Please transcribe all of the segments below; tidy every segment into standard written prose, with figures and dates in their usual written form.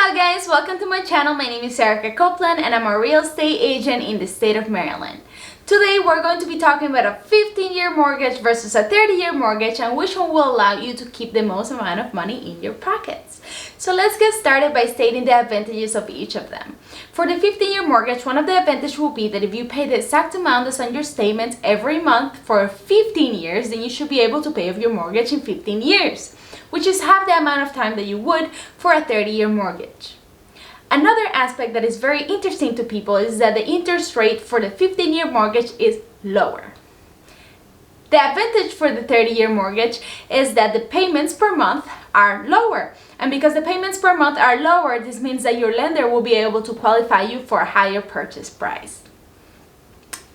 Hello guys, welcome to my channel. My name is Erika Copeland and I'm a real estate agent in the state of Maryland. Today we're going to be talking about a 15-year mortgage versus a 30-year mortgage and which one will allow you to keep the most amount of money in your pockets. So let's get started by stating the advantages of each of them. For the 15-year mortgage, one of the advantages will be that if you pay the exact amount that's on your statements every month for 15 years, then you should be able to pay off your mortgage in 15 years, which is half the amount of time that you would for a 30-year mortgage. Another aspect that is very interesting to people is that the interest rate for the 15-year mortgage is lower. The advantage for the 30-year mortgage is that the payments per month are lower. And because the payments per month are lower, this means that your lender will be able to qualify you for a higher purchase price.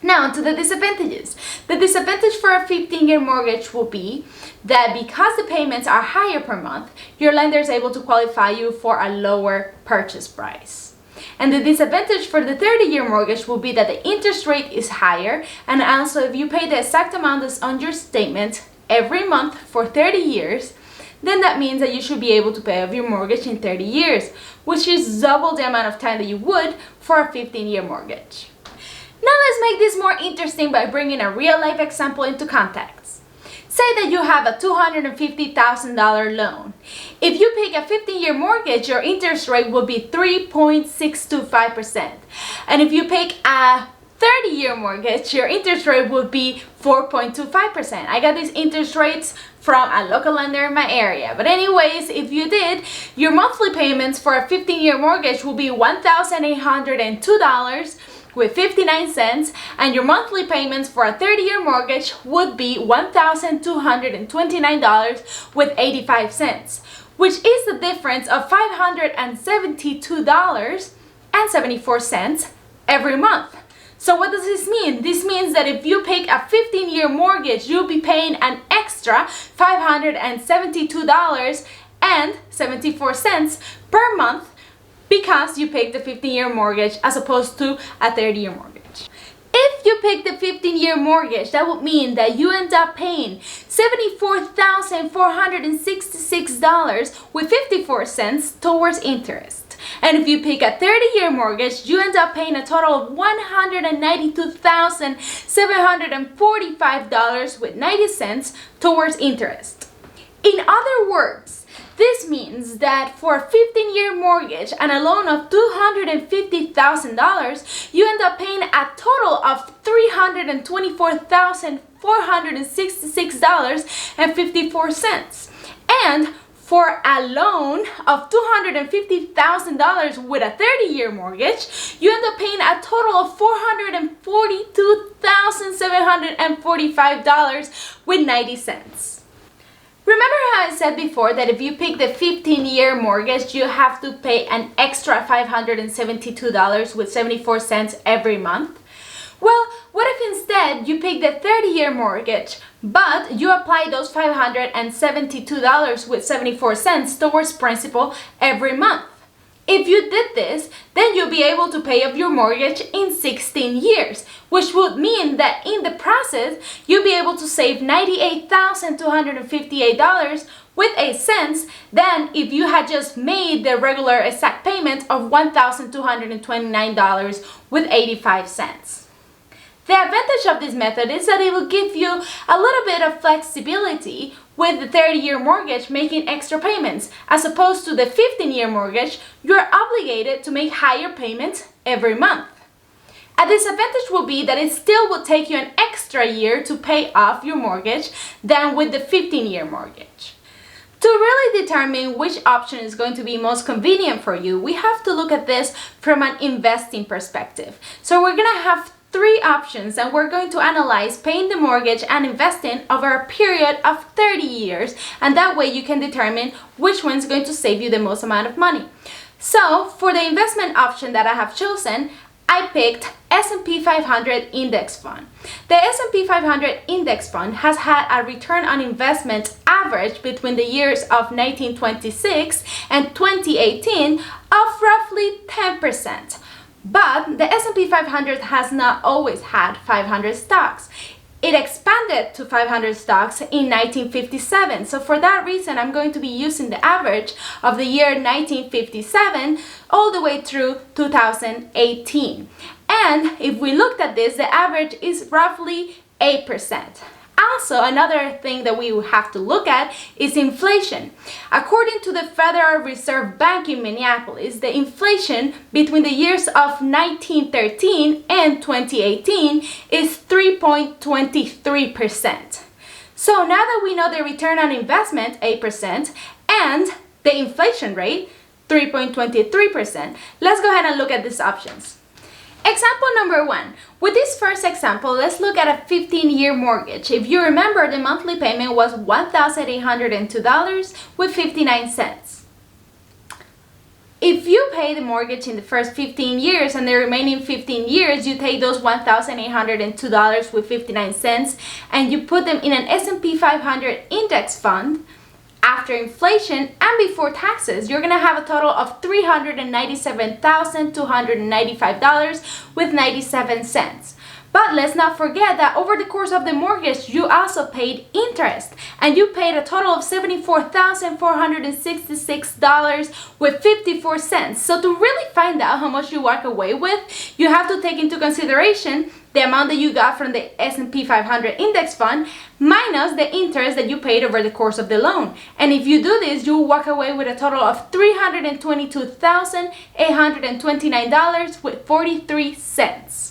Now to the disadvantages. The disadvantage for a 15-year mortgage will be that because the payments are higher per month, your lender is able to qualify you for a lower purchase price. And the disadvantage for the 30-year mortgage will be that the interest rate is higher, and also if you pay the exact amount that's on your statement every month for 30 years, then that means that you should be able to pay off your mortgage in 30 years, which is double the amount of time that you would for a 15-year mortgage. Now let's make this more interesting by bringing a real-life example into context. Say that you have a $250,000 loan. If you pick a 15-year mortgage, your interest rate will be 3.625%. And if you pick a 30-year mortgage, your interest rate would be 4.25%. I got these interest rates from a local lender in my area. But anyways, if you did, your monthly payments for a 15-year mortgage will be $1,802 with 59 cents, and your monthly payments for a 30-year mortgage would be $1,229 with 85 cents, which is the difference of $572.74 every month. So what does this mean? This means that if you pick a 15-year mortgage, you'll be paying an extra $572.74 per month because you picked the 15-year mortgage as opposed to a 30-year mortgage. If you pick the 15-year mortgage, that would mean that you end up paying $74,466 with 54 cents towards interest. And if you pick a 30-year mortgage, you end up paying a total of $192,745 with 90 cents towards interest. In other words, this means that for a 15-year mortgage and a loan of $250,000, you end up paying a total of $324,466.54. And for a loan of $250,000 with a 30-year mortgage, you end up paying a total of $442,745 with 90 cents. Remember how I said before that if you pick the 15-year mortgage, you have to pay an extra $572 with 74 cents every month? Well, what if instead you pick the 30-year mortgage, but you apply those $572 with 74 cents towards principal every month? If you did this, then you'll be able to pay off your mortgage in 16 years, which would mean that in the process, you'll be able to save $98,258 with 8 cents than if you had just made the regular exact payment of $1,229 with 85 cents. The advantage of this method is that it will give you a little bit of flexibility with the 30-year mortgage making extra payments. As opposed to the 15-year mortgage, you're obligated to make higher payments every month. A disadvantage will be that it still will take you an extra year to pay off your mortgage than with the 15-year mortgage. To really determine which option is going to be most convenient for you, we have to look at this from an investing perspective. So we're going to have 3 options, and we're going to analyze paying the mortgage and investing over a period of 30 years, and that way you can determine which one's going to save you the most amount of money. So for the investment option that I have chosen, I picked S&P 500 Index Fund. The S&P 500 Index Fund has had a return on investment average between the years of 1926 and 2018 of roughly 10%. But the S&P 500 has not always had 500 stocks. it expanded to 500 stocks in 1957. So for that reason, I'm going to be using the average of the year 1957 all the way through 2018. And if we looked at this, the average is roughly 8%. Also, another thing that we have to look at is inflation. According to the Federal Reserve Bank in Minneapolis, the inflation between the years of 1913 and 2018 is 3.23%. So now that we know the return on investment, 8%, and the inflation rate, 3.23%, let's go ahead and look at these options. Example number 1. With this first example, let's look at a 15-year mortgage. If you remember, the monthly payment was $1,802 with 59 cents. If you pay the mortgage in the first 15 years and the remaining 15 years, you take those $1,802 with 59 cents and you put them in an S&P 500 index fund, after inflation and before taxes, you're going to have a total of $397,295 with 97 cents. But let's not forget that over the course of the mortgage, you also paid interest, and you paid a total of $74,466 with 54 cents. So to really find out how much you walk away with, you have to take into consideration the amount that you got from the S&P 500 index fund minus the interest that you paid over the course of the loan. And if you do this, you will walk away with a total of $322,829 with 43 cents.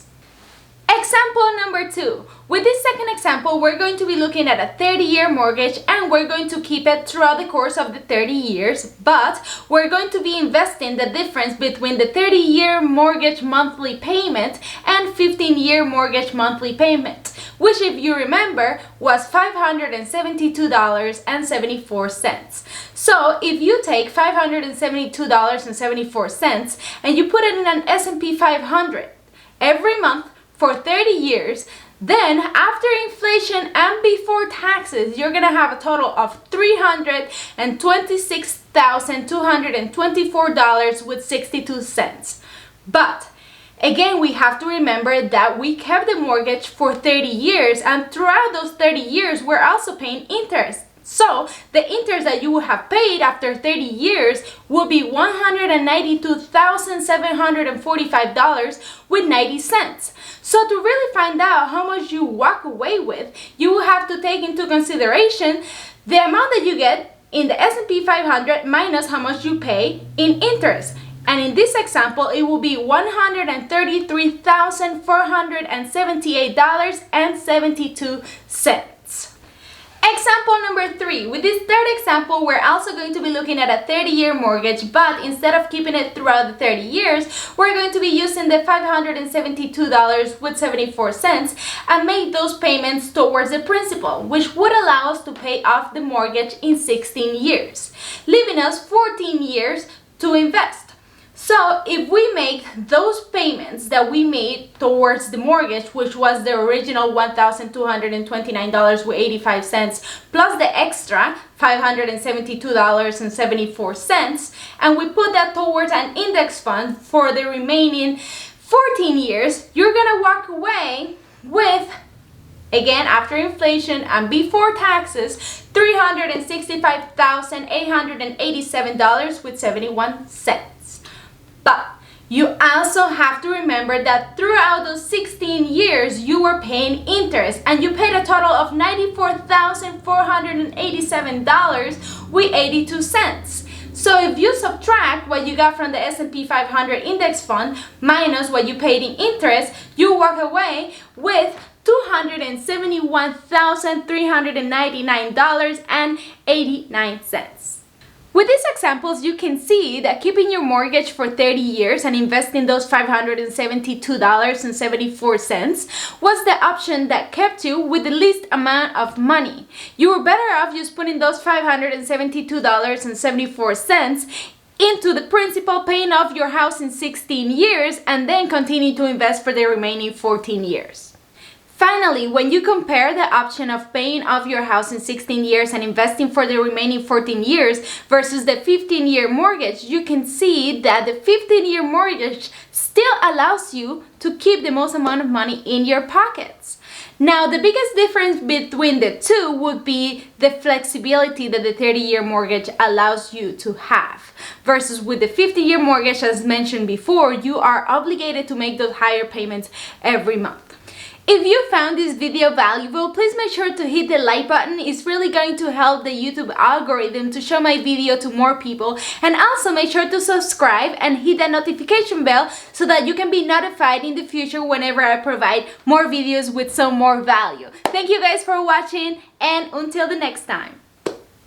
Example number 2. With this second example, we're going to be looking at a 30-year mortgage and we're going to keep it throughout the course of the 30 years, but we're going to be investing the difference between the 30-year mortgage monthly payment and 15-year mortgage monthly payment, which, if you remember, was $572.74. So if you take $572.74 and you put it in an S&P 500 every month for 30 years, then after inflation and before taxes, you're gonna have a total of $326,224 with 62 cents. But again, we have to remember that we kept the mortgage for 30 years, and throughout those 30 years, we're also paying interest. So the interest that you will have paid after 30 years will be $192,745 with 90 cents. So to really find out how much you walk away with, you will have to take into consideration the amount that you get in the S&P 500 minus how much you pay in interest. And in this example, it will be $133,478.72. Example number 3. With this third example, we're also going to be looking at a 30-year mortgage, but instead of keeping it throughout the 30 years, we're going to be using the $572 with 74 cents and make those payments towards the principal, which would allow us to pay off the mortgage in 16 years, leaving us 14 years to invest. So if we make those payments that we made towards the mortgage, which was the original $1,229 with 85 cents plus the extra $572.74, and we put that towards an index fund for the remaining 14 years, you're gonna walk away with, again, after inflation and before taxes, $365,887 with 71 cents. But you also have to remember that throughout those 16 years, you were paying interest, and you paid a total of $94,487 with 82 cents. So if you subtract what you got from the S&P 500 index fund minus what you paid in interest, you walk away with $271,399.89. With these examples, you can see that keeping your mortgage for 30 years and investing those $572.74 was the option that kept you with the least amount of money. You were better off just putting those $572.74 into the principal, paying off your house in 16 years, and then continue to invest for the remaining 14 years. Finally, when you compare the option of paying off your house in 16 years and investing for the remaining 14 years versus the 15-year mortgage, you can see that the 15-year mortgage still allows you to keep the most amount of money in your pockets. Now, the biggest difference between the two would be the flexibility that the 30-year mortgage allows you to have. Versus with the 50-year mortgage, as mentioned before, you are obligated to make those higher payments every month. If you found this video valuable, please make sure to hit the like button. It's really going to help the YouTube algorithm to show my video to more people. And also make sure to subscribe and hit that notification bell so that you can be notified in the future whenever I provide more videos with some more value. Thank you guys for watching, and until the next time.